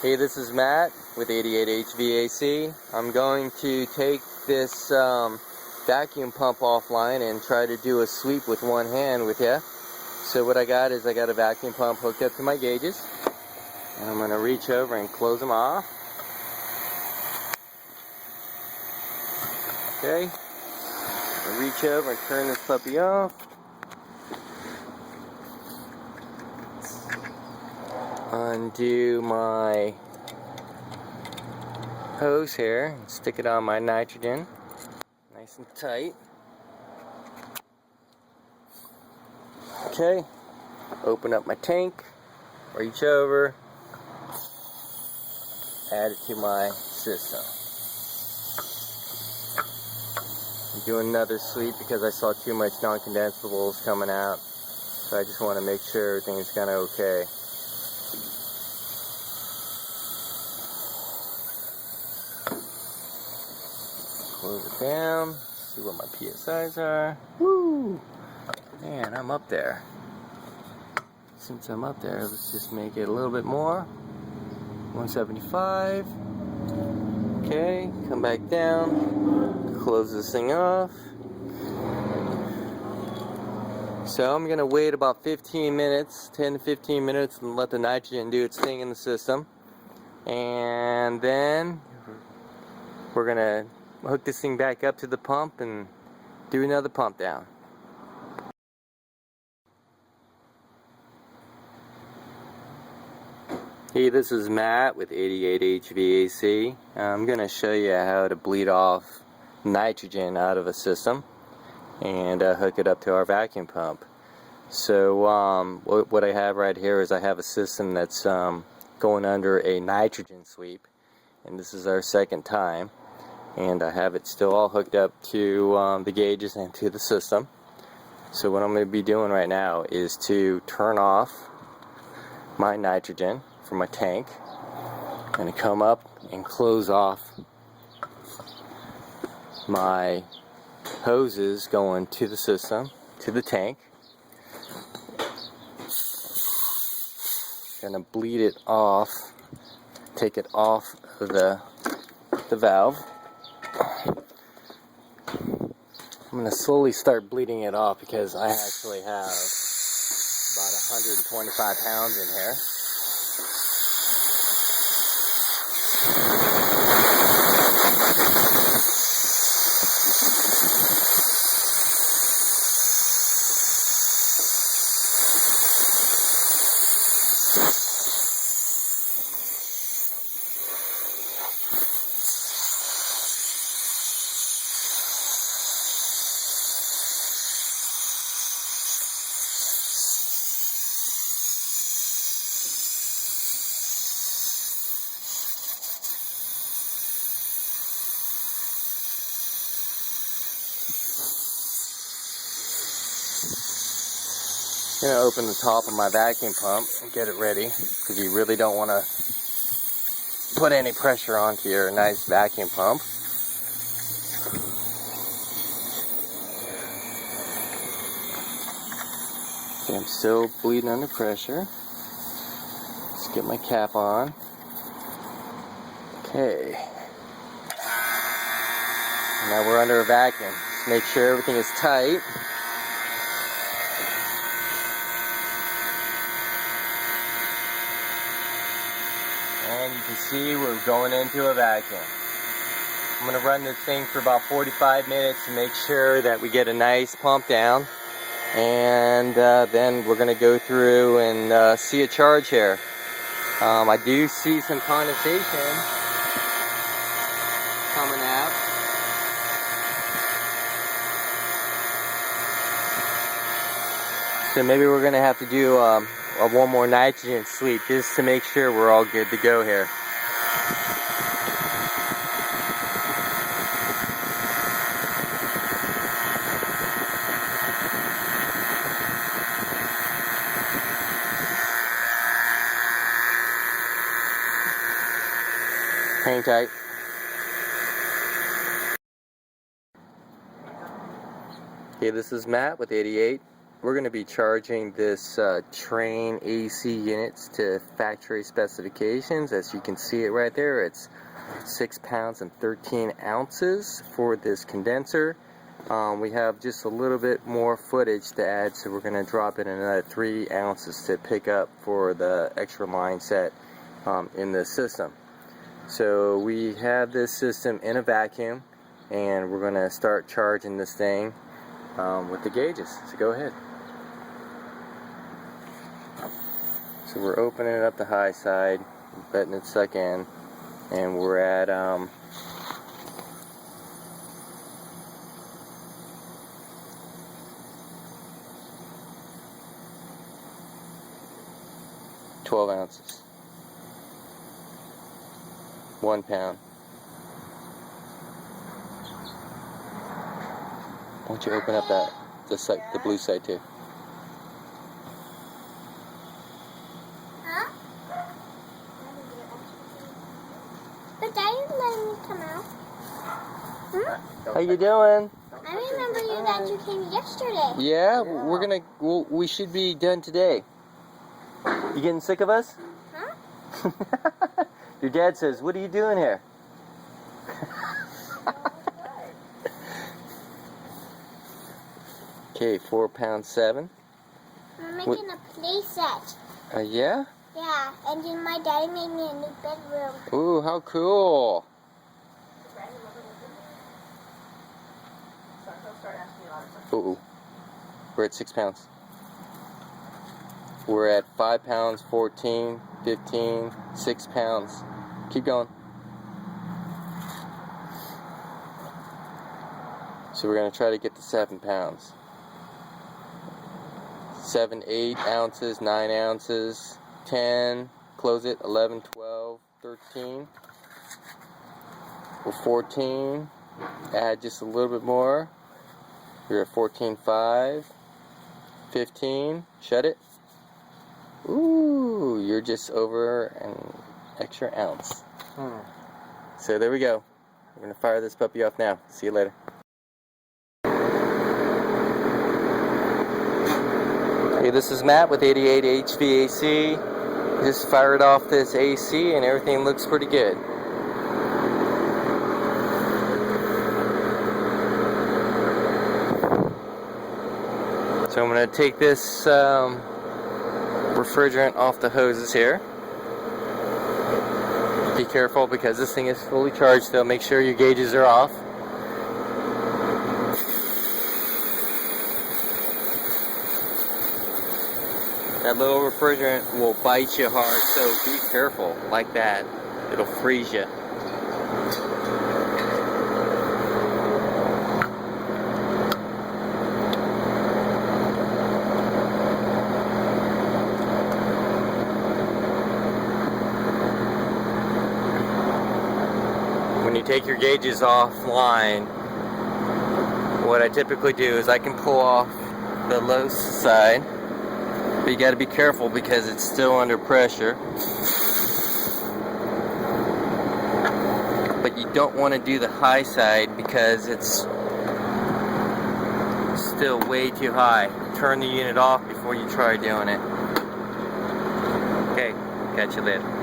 Hey, this is Matt with 88 HVAC. I'm going to take this vacuum pump offline and try to do a sweep with one hand with you. So what I got is I got a vacuum pump hooked up to my gauges. And I'm going to reach over and close them off. Okay. I'll reach over and turn this puppy off. Undo my hose here and stick it on my nitrogen nice and tight. Okay, open up my tank, reach over, add it to my system. Do another sweep because I saw too much non-condensables coming out, so I just want to make sure everything's kind of okay. Close it down, see what my PSIs are. Woo! Man, I'm up there. Since I'm up there, let's just make it a little bit more. 175. Okay, come back down, close this thing off. So I'm going to wait about 15 minutes, 10 to 15 minutes, and let the nitrogen do its thing in the system. And then we're going to hook this thing back up to the pump and do another pump down. Hey, this is Matt with 88 HVAC. I'm going to show you how to bleed off nitrogen out of a system and hook it up to our vacuum pump. So what I have right here is I have a system that's going under a nitrogen sweep, and this is our second time, and I have it still all hooked up to the gauges and to the system. So what I'm going to be doing right now is to turn off my nitrogen from my tank. I'm going to come up and close off my hoses going to the system, to the tank. Going to bleed it off, take it off of the valve. I'm going to slowly start bleeding it off because I actually have about 125 pounds in here. I'm going to open the top of my vacuum pump and get it ready, because you really don't want to put any pressure onto your nice vacuum pump. Okay, I'm still bleeding under pressure. Let's get my cap on. Okay. Now we're under a vacuum. Just make sure everything is tight. And you can see we're going into a vacuum. I'm going to run this thing for about 45 minutes to make sure that we get a nice pump down. And then we're going to go through and see a charge here. I do see some condensation coming out. So maybe we're going to have to do one more nitrogen sweep just to make sure we're all good to go here. Hang tight. Okay, this is Matt with 88 we're going to be charging this train AC units to factory specifications. As you can see it right there, it's 6 pounds and 13 ounces for this condenser. We have just a little bit more footage to add, so we're going to drop in another 3 ounces to pick up for the extra line set in this system. So we have this system in a vacuum, and we're going to start charging this thing with the gauges. So go ahead. So we're opening up the high side, letting it suck in, and we're at 12 ounces. 1 pound. Why don't you open up the blue side too? Huh? But Daddy let me come out. Hmm? How you doing? I remember that you came yesterday. Yeah, we should be done today. You getting sick of us? Huh? Your dad says, "What are you doing here?" Okay, 4 pounds 7. I'm making a play set. Yeah? Yeah, and then my daddy made me a new bedroom. Ooh, how cool. Ooh, we're at 6 pounds. We're at 5 pounds, 14, 15, 6 pounds. Keep going. So we're going to try to get to 7 pounds. 7, 8 ounces, 9 ounces, 10, close it, 11, 12, 13. We're 14. Add just a little bit more. We're at 14.5, 15. Shut it. Ooh, you're just over an extra ounce. So there we go. We're going to fire this puppy off now. See you later. Hey, this is Matt with 88 HVAC. Just fired off this AC and everything looks pretty good. So I'm going to take this refrigerant off the hoses here. Be careful because this thing is fully charged still. Make sure your gauges are off. That little refrigerant will bite you hard, so be careful like that. It'll freeze you. When you take your gauges offline, what I typically do is I can pull off the low side, but you got to be careful because it's still under pressure. But you don't want to do the high side because it's still way too high. Turn the unit off before you try doing it. Okay, catch you later.